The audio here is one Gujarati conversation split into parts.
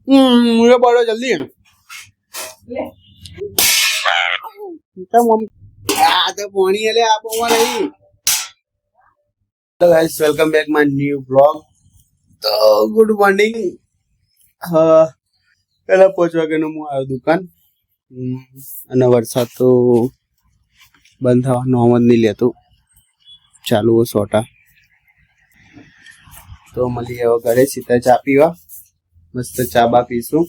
मुझे बोलो जल्दी ले तो पानी है ले आप नहीं। तो guys welcome back my new blog. तो गुड मॉर्निंग। પેલા 5 વાગ્યાનું હું આવ્યો દુકાન અને વરસાદ તો બંધ થવાનું નામ જ નહીં લેતું, ચાલુ સોટા। તો મળી હવે ઘરે સીધા ચા પીવા, મસ્ત ચા બા પીશું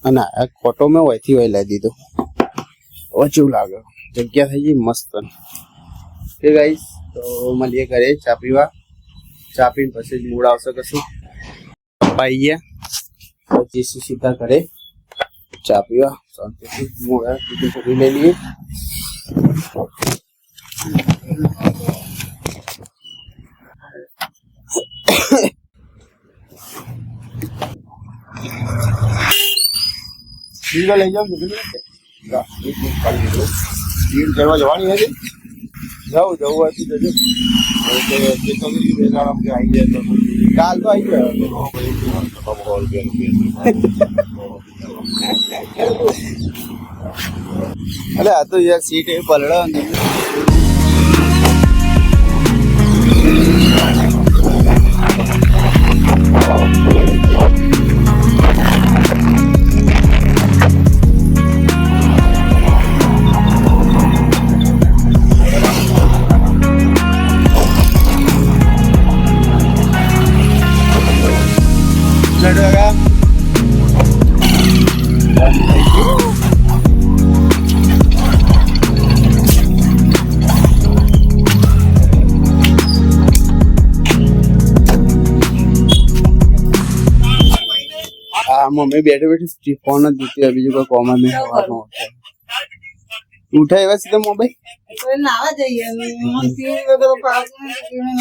અને આ ખોટો મેં વહીથી વહી લાવી દીધો। ઓછું લાગે, જગ્યા થઈ ગઈ મસ્ત। કે ગાઈસ તો મળીએ ઘરે ચા પીવા, ચા પીને પછી જ મૂડ આવશે કશું પાઈ ગયા પછી સીધા ઘરે ચા પીવા શાંતિથી મૂડ બીજું પૂરી લઈ લઈએ। બીજો લઈ જાઉં ભીડ કરવા જવાની હતી, જવું હોય તો જજો। કાલ તો આવી ગયો અરે આ તો યાર સીટ એ પલડા मम्मी बैठे बैठे फोन जीती है, बीजू का कॉमन में उठा है सीधे मोबाइल नावा जाइए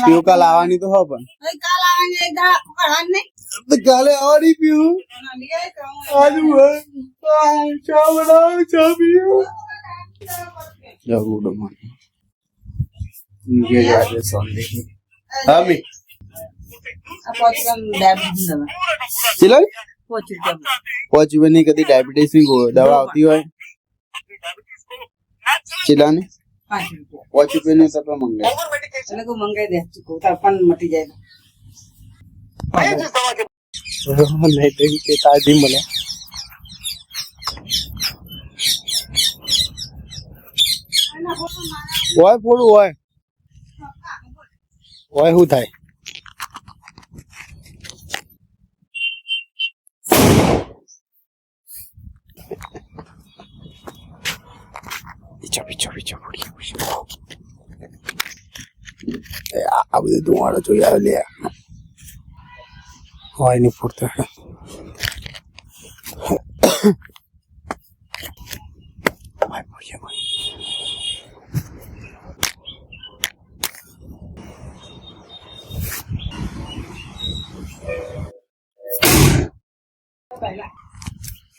पीऊ का लावानी तो हो पण काल आवाने एकदा पळान नाही तो काले आवड़ी पीऊ आज वो चा बनाओ चा पीऊ जरूर मन ये जाते सोने की हमें अपन डायबिटीज ना चलो ₹5 ₹5 ની કદી ડાયાબિટીસ ની દવા આવતી હોય ચિલા ને ₹5 ને સપા મંગાય એને કો મંગાઈ દે કો તો પણ મટી જાય નહીં તો કે તાજી મળે હોય પૂરું હોય શું થાય પીછો આ બધું ધુવાડો જોઈ આવે લે હોય નહીં પૂરતો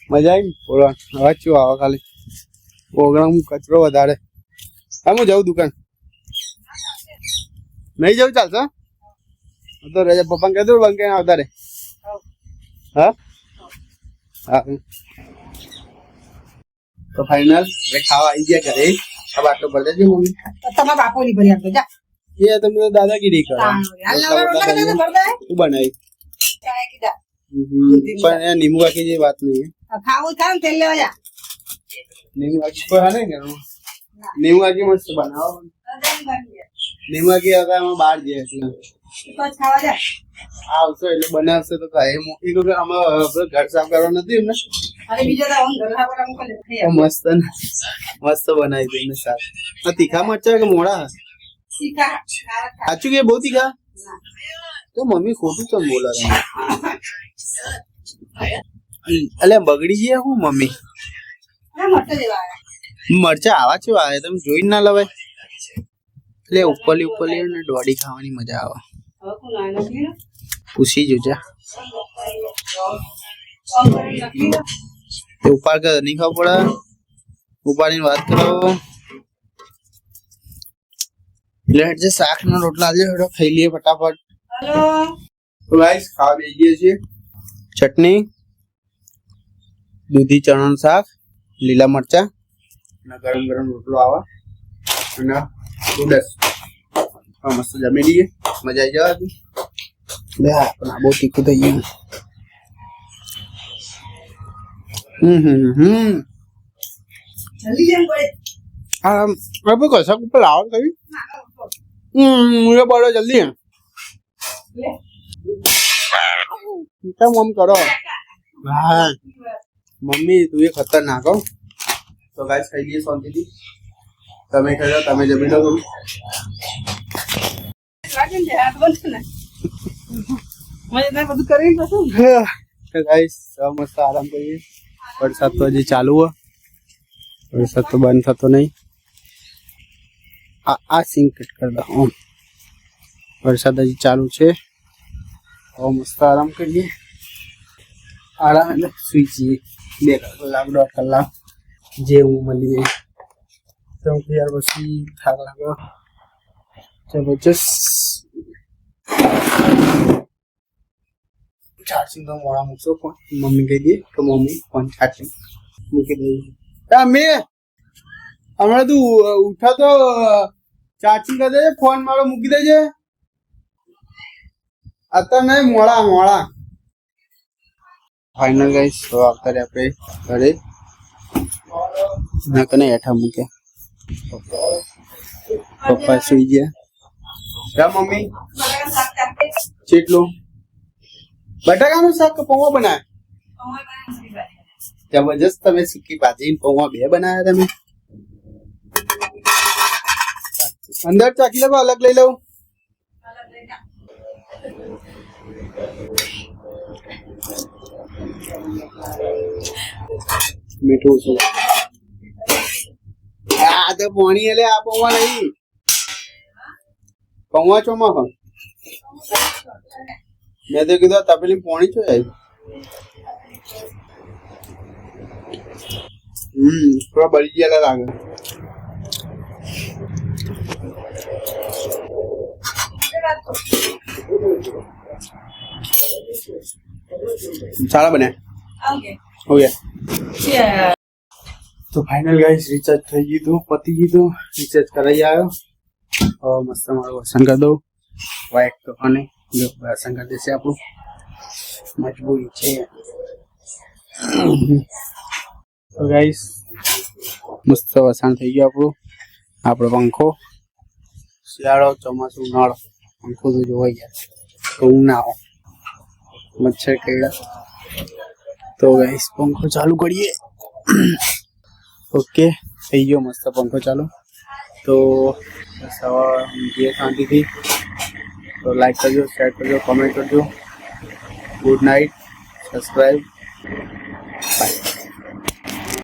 મજા આવી બોલવા અવાજ શું આવે ખાલી પ્રોગ્રામ કચરો વધારે હું જાઉં દુકાન નહીં જાઉં ચાલશે તો રજા પપ્પા કહી દઉં બંકે આવતા રે હા હા તો ફાઇનલ ખાવા આવી ગયા ઘરે હવે આટલો ભર દેજો મમ્મી તમારા બાપો ની ભરી આપજો જા એ તમે તો દાદાગીરી કરો તું બનાવી ચાય કીધા પણ એ નીંબુ આખી જે વાત નહીં ખાવું થાય ને તેલ લેવા જા નીંબુ આખી કોઈ હા નહીં નીંબુ આખી મસ્ત બનાવો નીંબુ આખી હવે અમે બહાર જઈએ ખાવા જા આવશે એટલે બનાવશે તો કાંઈ એ કહું અમે ઘર સાફ કરવા નથી એમને મસ્ત મસ્ત બનાવી દઈને શાક તીખા મરચા કે મોડા સાચું કે બહુ તીખા તો મમ્મી ખોટું ચમ બોલા એટલે બગડી ગયા હું મમ્મી મરચા આવા છે આવે તમે જોઈ ના લવાય એટલે ઉપરલી ને દોડી ખાવાની મજા આવે પૂછી જોજા ઉપાડ કર નહીં ખાવ પડે ઉપાડીને વાત કરો એટલે જે શાક ના રોટલા આજે ખાઈ લઈએ ફટાફટ। તો ગાઈસ ખાવા બેસી ગઈએ છીએ ચટણી, દૂધી ચણાનું શાક, લીલા મરચા અને ગરમ ગરમ રોટલો આવે અને નૂડલ્સ. મસ્ત જમી લઈએ, મજા આવી જવા. લે પણ આ બહુ તીખું થઈ ગયું. જલ્દી જેમ પડે હવે કશાક ઉપર આવો કઈ. મુझे બોલો જલ્દી. લે કેમ આમ કરો? હા મમ્મી તું એ ખતરનાક હો. તો ગાઈસ ખાઈ લઈએ શાંતિથી. તમે ખાઈ તમે જમી લો. લાગે ને આ બંધ ને મને ના બધું કરી પાછું. તો ગાઈસ મસ્ત આરામ કરીએ. વરસાદ તો હજી ચાલુ હોય, વરસાદ તો બંધ થતો નહીં. આ સિંક કટ કરી દો. વરસાદ હજી ચાલુ છે. હવે મસ્ત આરામ કરીએ. આરામ એટલે સુઈ જઈએ 2 કલાક 1.5 કલાક જે હું મળીએ. તો યાર પછી થાક લાગ્યો જબરજસ્ત. ચાર્જિંગ તો મોડા મૂકશો ફોન. મમ્મી કહી દે કે મમ્મી ફોન ચાર્જિંગ મૂકી દઈએ. મમ્મી હમણાં તું ઉઠા તો ચાર્જિંગ કરી દેજે, ફોન મારો મૂકી દેજે. અત્યારે નહીં, મોડા મોડા. ફાઇનલ ગાઈસ તો આવતા રે આપણે ઘરે. ના કને હેઠા મૂક્યા. પપ્પા સુઈ ગયા. મમ્મી બટાકા શાક કાપે ચેટલું બટાકાનું શાક કે પૌવા બનાવ્યા? અમાર પાસે નથી જબરજસ્ત. તમે સૂકી ભાજી પૌવા 2 બનાવ્યા તમે. અંદર ચાખી લો, અલગ લઈ લઉં. અલગ લઈ જા મીઠું છે આ તો પાણી. એટલે આ પૌવા નહીં, પૌવા ચોમાં મેં તો કીધું તપેલી પાણી છો આવી. થોડા બળી ગયેલા લાગે. સારા બન્યા. ઓકે હો ગયા. તો ફાઇનલ ગાઈસ રિચાર્જ થઈ ગયું હતું, પતી ગયું હતું. રિચાર્જ કરાવી આવ્યો. હવે મસ્ત મારું વાસણ કરી દઉં. વાઈટ તો અને વાસણ કરી દેશે આપણું. મજબૂરી છે. તો ગાઈસ મસ્ત વાસણ થઈ ગયું આપણું. આપણો પંખો. શિયાળો, ચોમાસું, ઉનાળો પંખો તો જોવાઈ ગયા. તો ઉનાળો મચ્છર કેળા. તો ગાઈસ પંખો ચાલુ કરીએ. ઓકે થઈ ગયો મસ્ત પંખો ચાલુ. તો બસ હવે ઊંઘીએ શાંતિથી. તો લાઈક કરજો, શેર કરજો, કોમેન્ટ કરજો. Good night. સબસ્ક્રાઈબ.